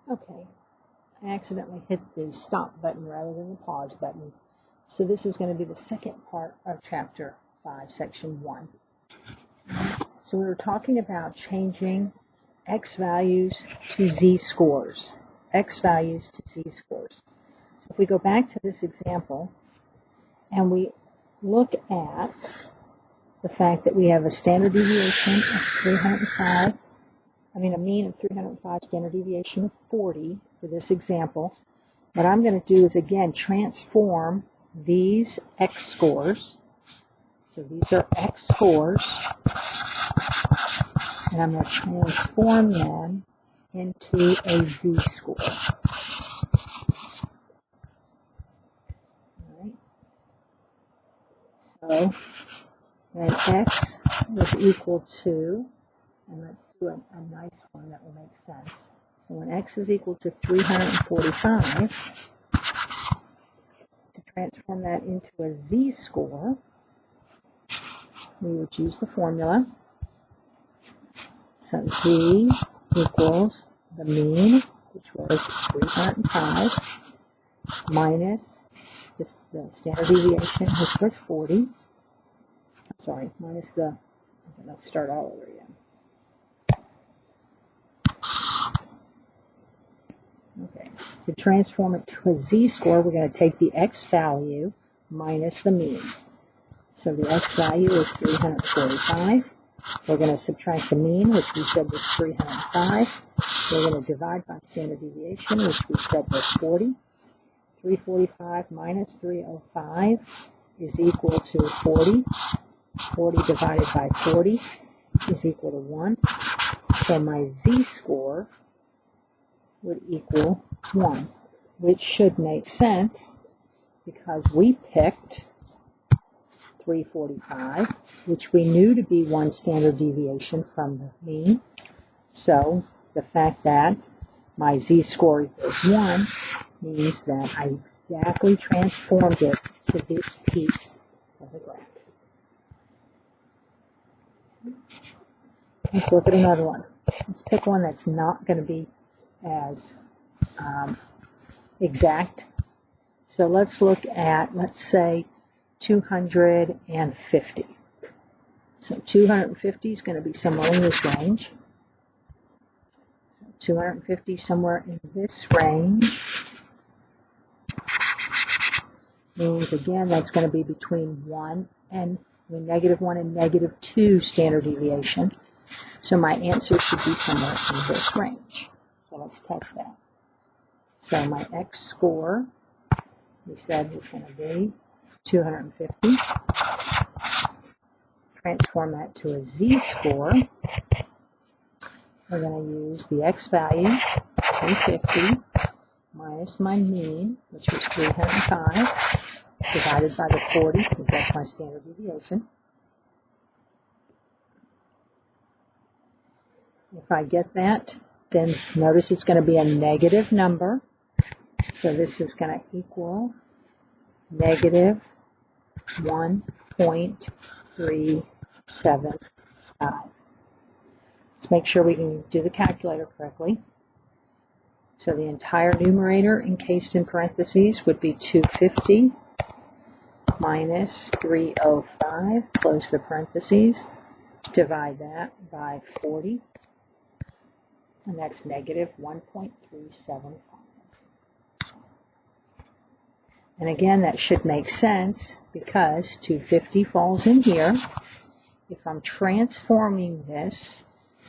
Okay, I accidentally hit the stop button rather than the pause button. So this is going to be the second part of Chapter 5, Section 1. So we were talking about changing x values to z-scores. X values to z-scores. So if we go back to this example and we look at the fact that we have a standard deviation of 305, a mean of 305, standard deviation of 40 for this example. What I'm going to do is, again, transform these x scores. So these are x scores, and I'm going to transform them into a z-score. All right. So when x is equal to, and let's do a nice one that will make sense. So when x is equal to 345, to transform that into a z-score, we would use the formula. So z equals the mean, which was 305, minus the standard deviation, which was 40. Sorry, minus the, okay, let's start all over again. Okay, to transform it to a z-score, we're going to take the x value minus the mean. So the x value is 345. We're going to subtract the mean, which we said was 305. We're going to divide by standard deviation, which we said was 40. 345 minus 305 is equal to 40. 40 divided by 40 is equal to 1. So my z-score would equal 1, which should make sense because we picked 345, which we knew to be one standard deviation from the mean. So the fact that my z-score equals 1 means that I exactly transformed it to this piece of the graph. Let's look at another one. Let's pick one that's not going to be as exact. So let's look at, let's say, 250. So 250 is going to be somewhere in this range. 250 somewhere in this range means, again, that's going to be between -1 and -2 standard deviation. So my answer should be somewhere in this range. So let's test that. So my x score, we said, was going to be 250. Transform that to a z-score. We're going to use the x value, 350, minus my mean, which was 305, divided by the 40, because that's my standard deviation. If I get that, then notice it's going to be a negative number. So this is going to equal negative 1.375. Let's make sure we can do the calculator correctly. So the entire numerator encased in parentheses would be 250 minus 305, close the parentheses, divide that by 40, and that's negative 1.375. And again, that should make sense because 250 falls in here. If I'm transforming this,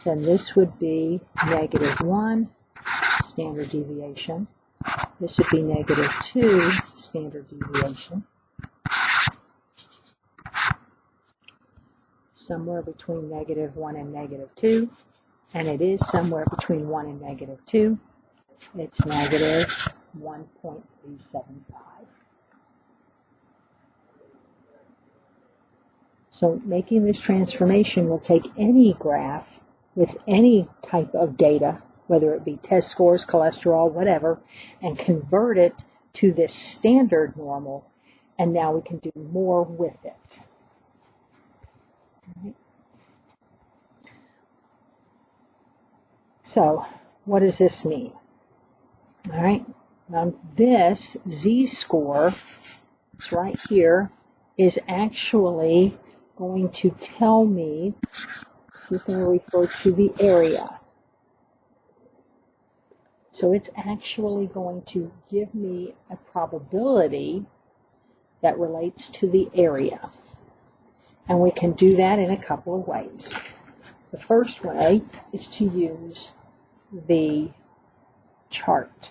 then this would be -1 standard deviation. This would be -2 standard deviation. Somewhere between -1 and -2. And it is somewhere between 1 and -2. It's negative 1.375. So making this transformation will take any graph with any type of data, whether it be test scores, cholesterol, whatever, and convert it to this standard normal, and now we can do more with it. Right. So what does this mean? All right. Now this z-score, it's right here, is actually going to tell me, this is going to refer to the area. So it's actually going to give me a probability that relates to the area. And we can do that in a couple of ways. The first way is to use the chart.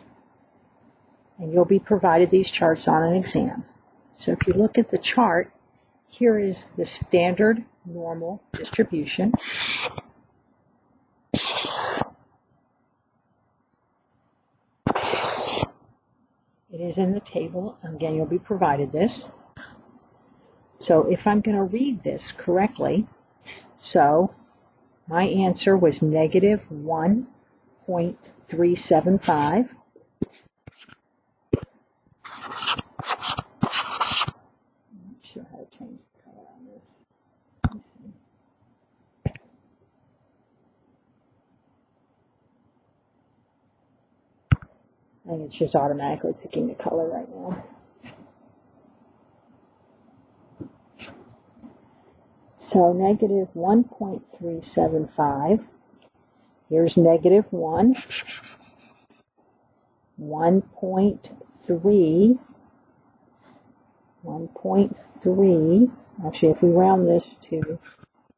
And you'll be provided these charts on an exam. So if you look at the chart, here is the standard normal distribution. It is in the table. Again, you'll be provided this. So if I'm going to read this correctly, so my answer was negative 1.375. I'm not sure how to change the color on this. Let me see. I think it's just automatically picking the color right now. So negative 1.375. Here's negative 1. 1.3. 1.3. Actually, if we round this to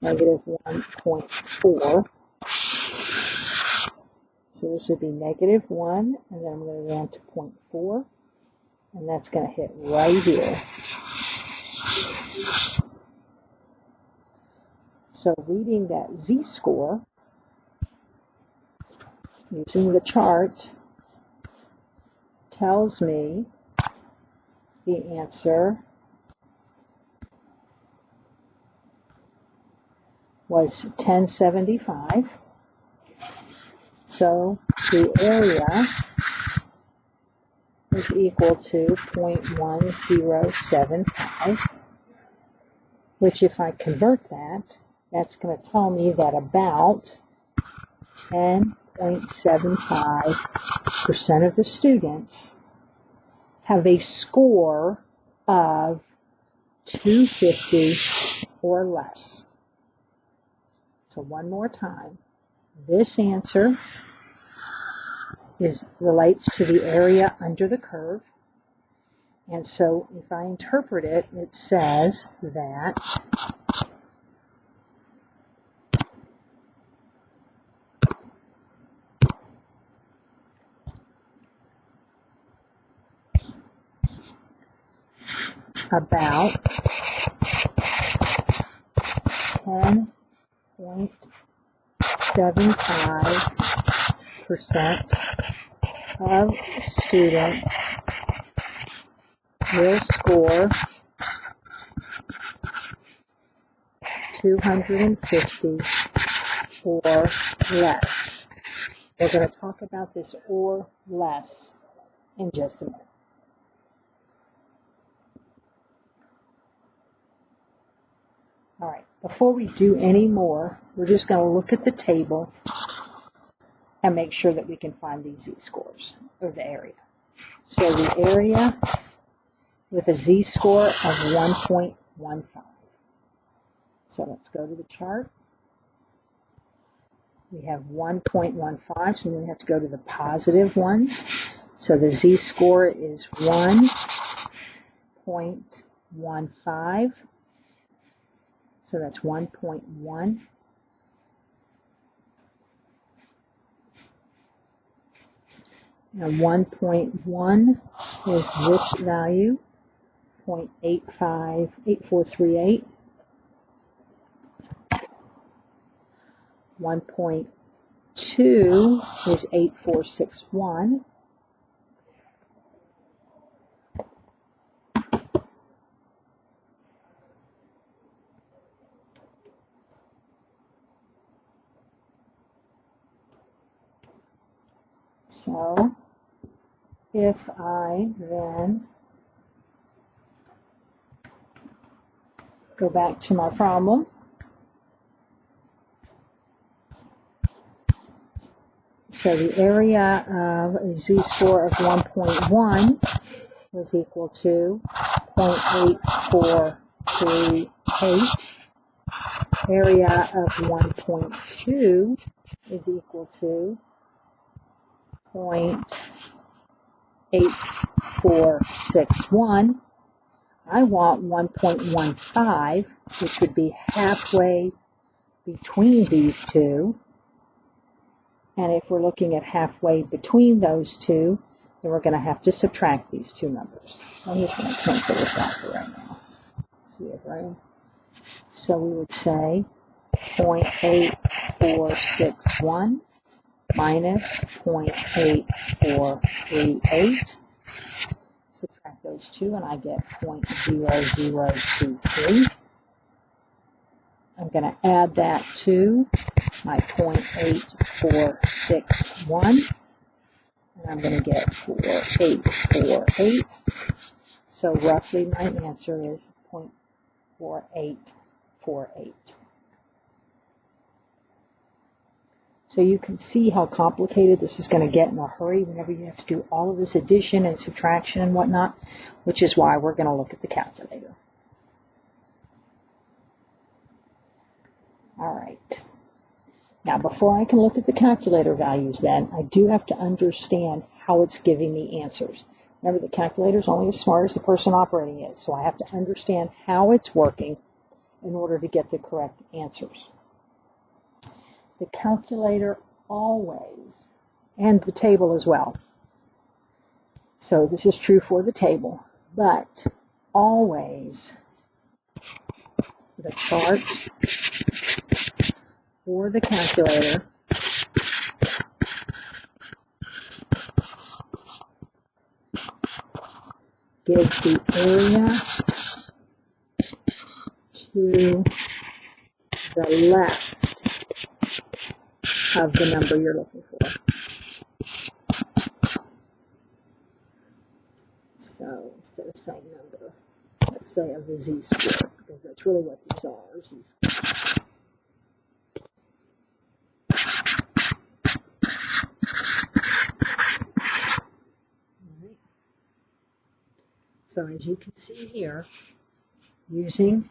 negative 1.4. So this would be negative 1, and then I'm going to round to 0.4, and that's going to hit right here. So reading that z-score, using the chart, tells me the answer was 1075. So the area is equal to 0.1075, which if I convert that, that's going to tell me that about 10.75% of the students have a score of 250 or less. So one more time, this answer relates to the area under the curve. And so if I interpret it, it says that about 10.75% of students will score 250 or less. We're going to talk about this or less in just a minute. All right, before we do any more, we're just going to look at the table and make sure that we can find these z-scores, or the area. So the area with a z-score of 1.15. So let's go to the chart. We have 1.15, so we have to go to the positive ones. So the z-score is 1.15. So that's 1.1. And 1.1 is this value, 0.8438. 1.2 is 8461. So if I then go back to my problem, So the area of a z-score of 1.1 is equal to 0.8438. Area of 1.2 is equal to 0.8461. I want 1.15, which would be halfway between these two. And if we're looking at halfway between those two, then we're going to have to subtract these two numbers. I'm just going to cancel this out for right now, so we have room. So we would say 0.8461 minus 0.8438. Subtract those two, and I get 0.0023. I'm going to add that to my 0.8461, and I'm going to get 4848. So roughly my answer is 0.4848. So you can see how complicated this is going to get in a hurry whenever you have to do all of this addition and subtraction and whatnot, which is why we're going to look at the calculator. All right. Now, before I can look at the calculator values then, I do have to understand how it's giving me answers. Remember, the calculator is only as smart as the person operating it, so I have to understand how it's working in order to get the correct answers. The calculator always, and the table as well. So this is true for the table, but always the chart or the calculator gives the area to the left of the number you're looking for. So instead of saying number, let's say of the z-score, because that's really what these are, z-score. So as you can see here, using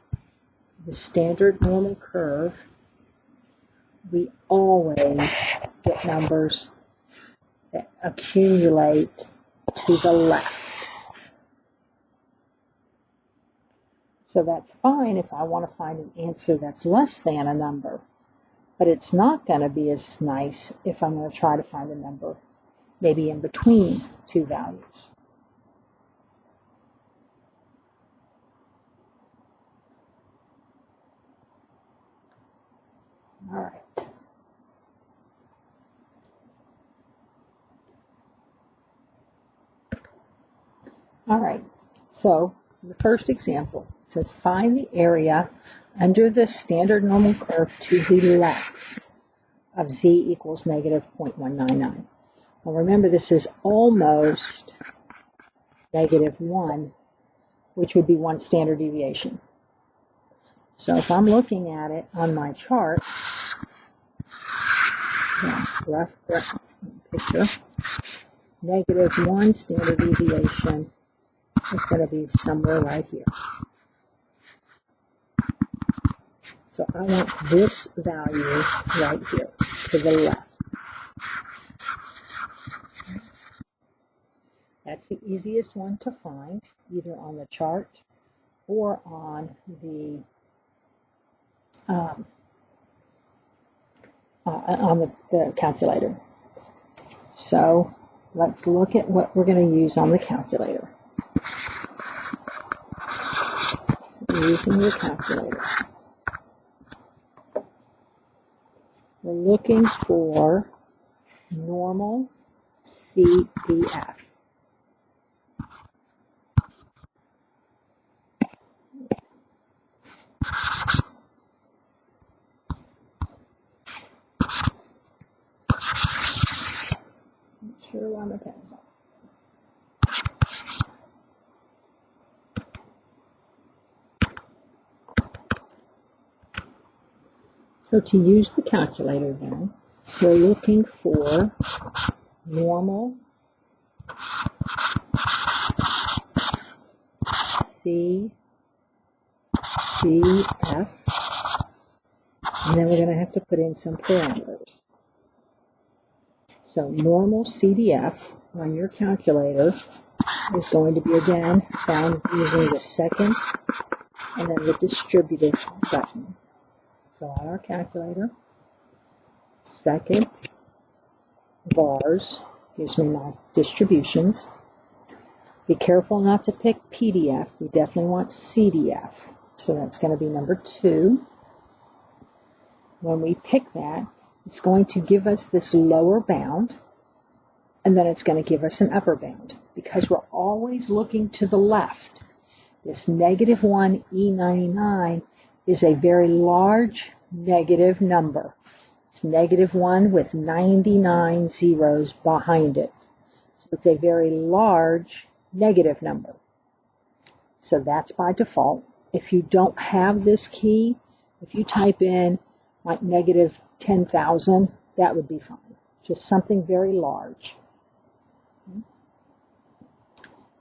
the standard normal curve, we always get numbers that accumulate to the left. So that's fine if I want to find an answer that's less than a number, but it's not going to be as nice if I'm going to try to find a number maybe in between two values. All right. All right. So the first example says find the area under the standard normal curve to the left of z equals negative 0.199. Well, remember this is almost negative 1, which would be 1 standard deviation. So if I'm looking at it on my chart, left picture, negative 1 standard deviation is going to be somewhere right here. So I want this value right here to the left. That's the easiest one to find, either on the chart or on the calculator. So let's look at what we're going to use on the calculator. So we're using the calculator. We're looking for normal CDF. Not sure why my pen's off. So to use the calculator then, we're looking for normal C, C, F, and then we're going to have to put in some parameters. So normal CDF on your calculator is going to be, again, found using the second and then the distributive button. So on our calculator, second vars gives me my distributions. Be careful not to pick PDF. We definitely want CDF. So that's going to be number 2. When we pick that, it's going to give us this lower bound, and then it's going to give us an upper bound, because we're always looking to the left. This negative 1 E99 is a very large negative number. It's negative 1 with 99 zeros behind it. So it's a very large negative number. So that's by default. If you don't have this key, if you type in like negative 10,000, that would be fine. Just something very large.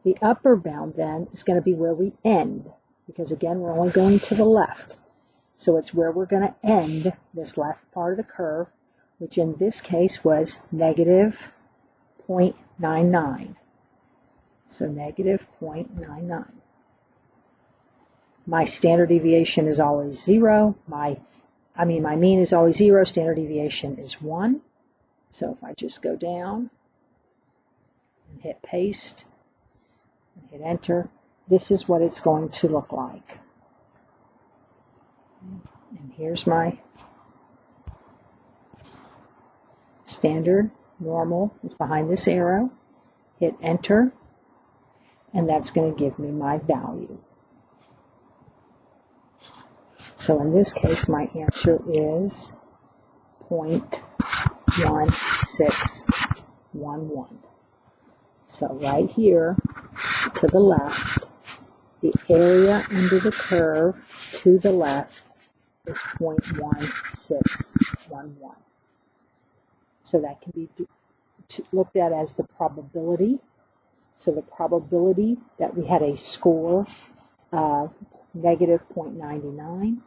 The upper bound then is going to be where we end, because again, we're only going to the left. So it's where we're going to end this left part of the curve, which in this case was negative 0.99. So negative 0.99. My standard deviation is always 0. My mean is always 0. Standard deviation is 1. So if I just go down and hit paste and hit enter, this is what it's going to look like. And here's my standard normal. It's behind this arrow. Hit enter, and that's going to give me my value. So in this case, my answer is 0.1611. So right here to the left, the area under the curve to the left is 0.1611. So that can be looked at as the probability. So the probability that we had a score of negative 0.99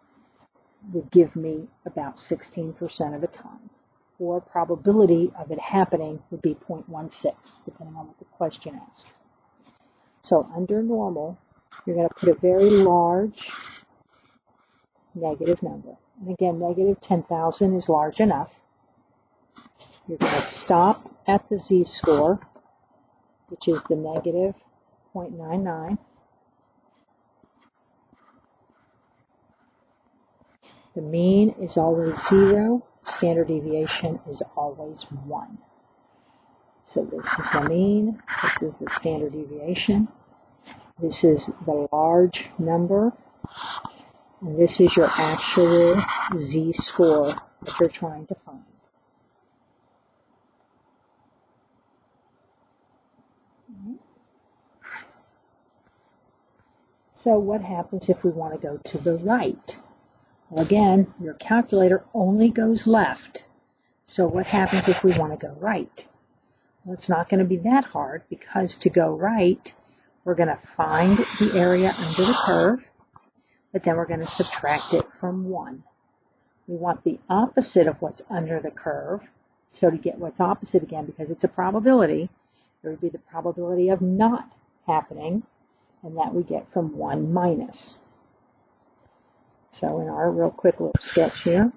would give me about 16% of the time. Or probability of it happening would be 0.16, depending on what the question asks. So under normal, you're going to put a very large negative number. And again, negative 10,000 is large enough. You're going to stop at the z-score, which is the negative 0.99. The mean is always 0. Standard deviation is always 1. So this is the mean. This is the standard deviation. This is the large number. And this is your actual z-score that you're trying to find. So what happens if we want to go to the right? Well, again, your calculator only goes left. So what happens if we want to go right? Well, it's not going to be that hard, because to go right, we're going to find the area under the curve, but then we're going to subtract it from 1. We want the opposite of what's under the curve. So to get what's opposite again, because it's a probability, there would be the probability of not happening, and that we get from 1 minus. So in our real quick little sketch here,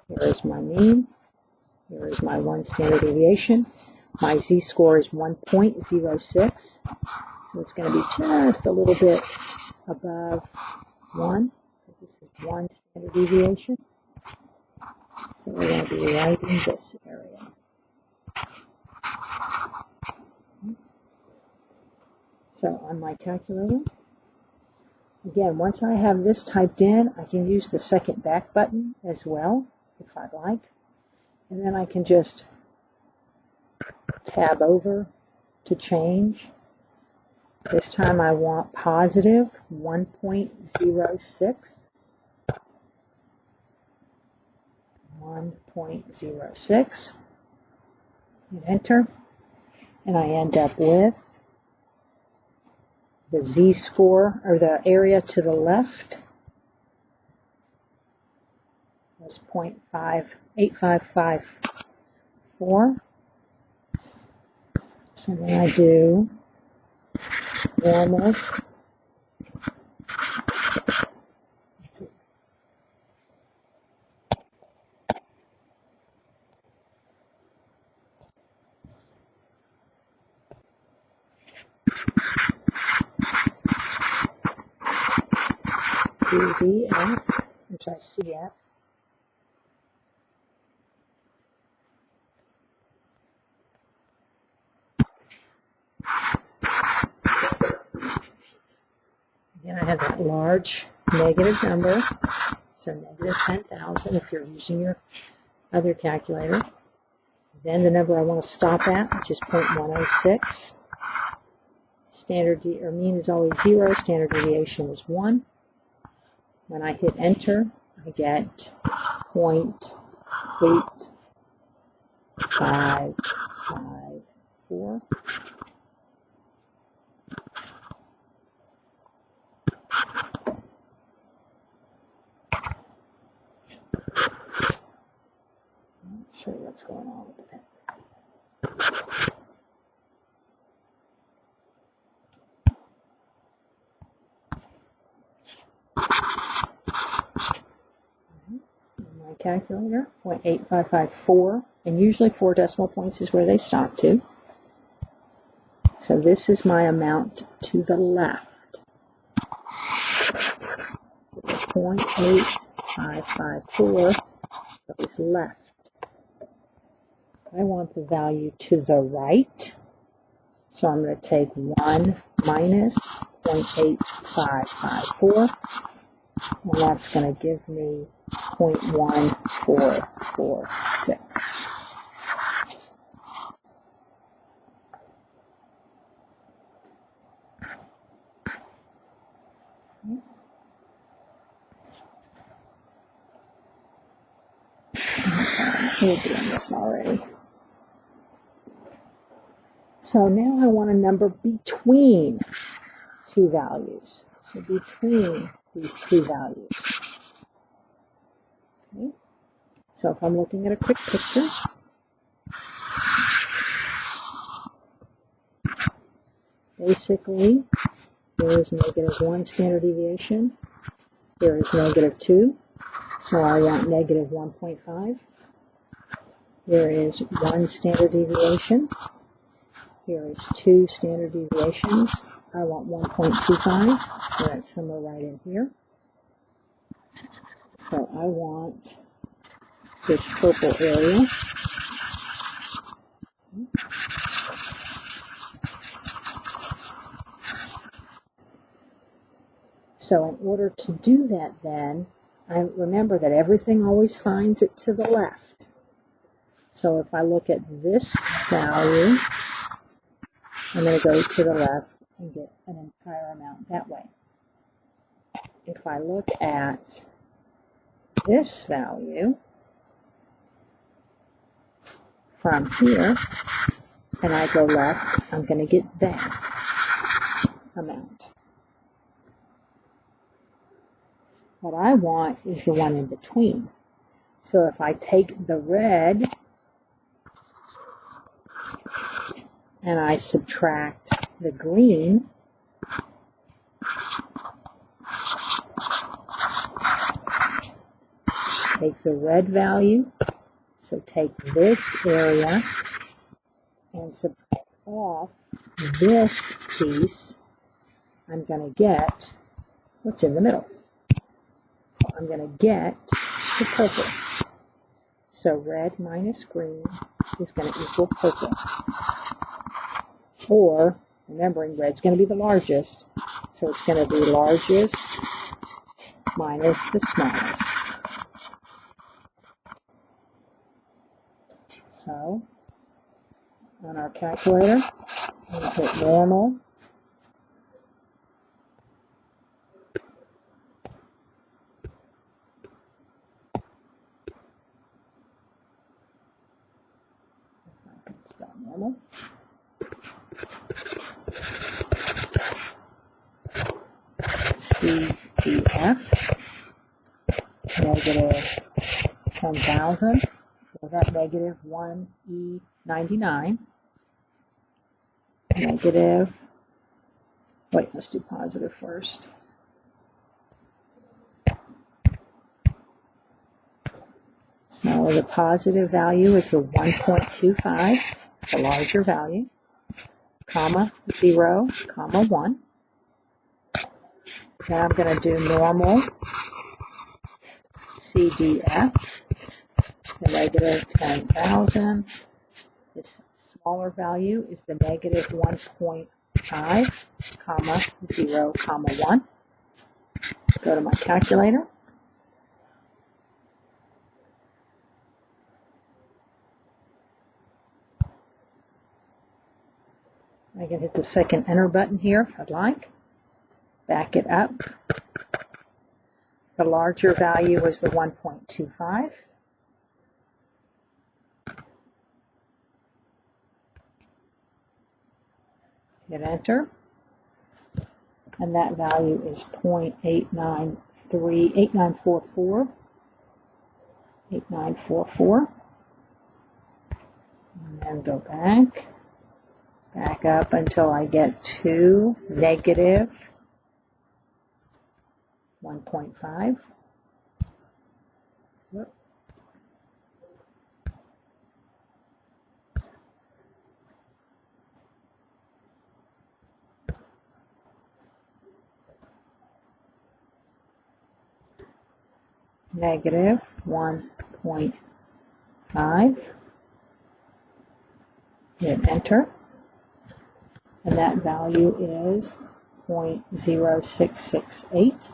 here is my mean, here is my 1 standard deviation. My z-score is 1.06, so it's going to be just a little bit above 1. This is 1 standard deviation. So we're going to be right in this area. So on my calculator, again, once I have this typed in, I can use the second back button as well, if I'd like. And then I can just tab over to change. This time I want positive 1.06. 1.06. Hit enter, and I end up with the z-score, or the area to the left, was 0.8554. So then I do normal. CF, which I CF. Again, I have that large negative number, so negative 10,000 if you're using your other calculator. Then the number I want to stop at, which is 0.106. Standard or mean is always 0, standard deviation is 1. When I hit enter, I get 0.8554. Not sure what's going on with the pen. My calculator, 0.8554, and usually 4 decimal points is where they stop to. So this is my amount to the left. 0.8554 goes left. I want the value to the right, so I'm going to take 1 minus 0.8554, and that's going to give me 0.1446. We're doing this already. So now I want a number between two values. So between these two values. Okay. So if I'm looking at a quick picture, basically there is -1 standard deviation. There is -2. So I want -1.5. There is 1 standard deviation. Here is 2 standard deviations. I want 1.25, so that's somewhere right in here. So I want this purple area. So in order to do that then, I remember that everything always finds it to the left. So if I look at this value, I'm going to go to the left and get an entire amount that way. If I look at this value from here, and I go left, I'm going to get that amount. What I want is the one in between. So if I take the red and I subtract the green, take the red value, so take this area and subtract off this piece, I'm going to get what's in the middle. So I'm going to get the purple. So red minus green is going to equal purple. Or, remembering red's going to be the largest, so it's going to be largest minus the smallest. So, on our calculator, we put normal, normal. CDF, negative 10,000. So that negative 1E99. Negative, wait, let's do positive first. So the positive value is the 1.25, the larger value, comma 0, comma 1. Then I'm going to do normal CDF, the negative 10,000. This smaller value is the negative 1.5, comma 0, comma 1. Go to my calculator. I can hit the second enter button here if I'd like. Back it up. The larger value is the 1.25. Hit enter. And that value is 0.8944. 8944. And then go back up until I get to negative 1.5. Negative 1.5. Hit enter. And that value is 0.0668.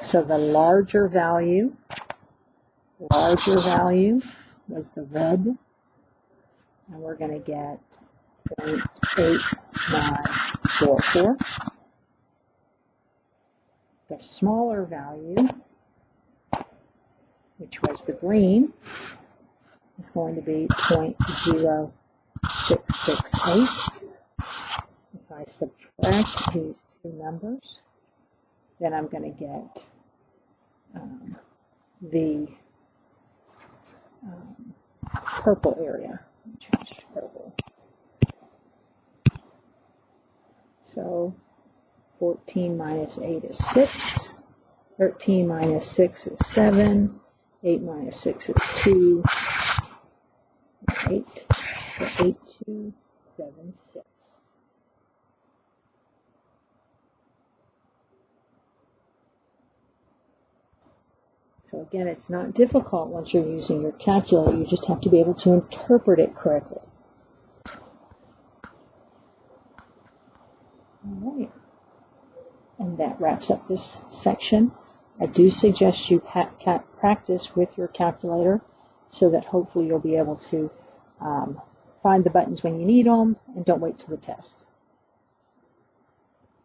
So the larger value was the red, and we're going to get 0.8944. The smaller value, which was the green, is going to be 0.0668. If I subtract these two numbers, then I'm going to get the purple area. Change to purple. So 14 minus 8 is 6. 13 minus 6 is 7. 8 minus 6 is 2. 8. So 8276. So again, it's not difficult once you're using your calculator. You just have to be able to interpret it correctly. All right. And that wraps up this section. I do suggest you practice with your calculator so that hopefully you'll be able to find the buttons when you need them and don't wait till the test.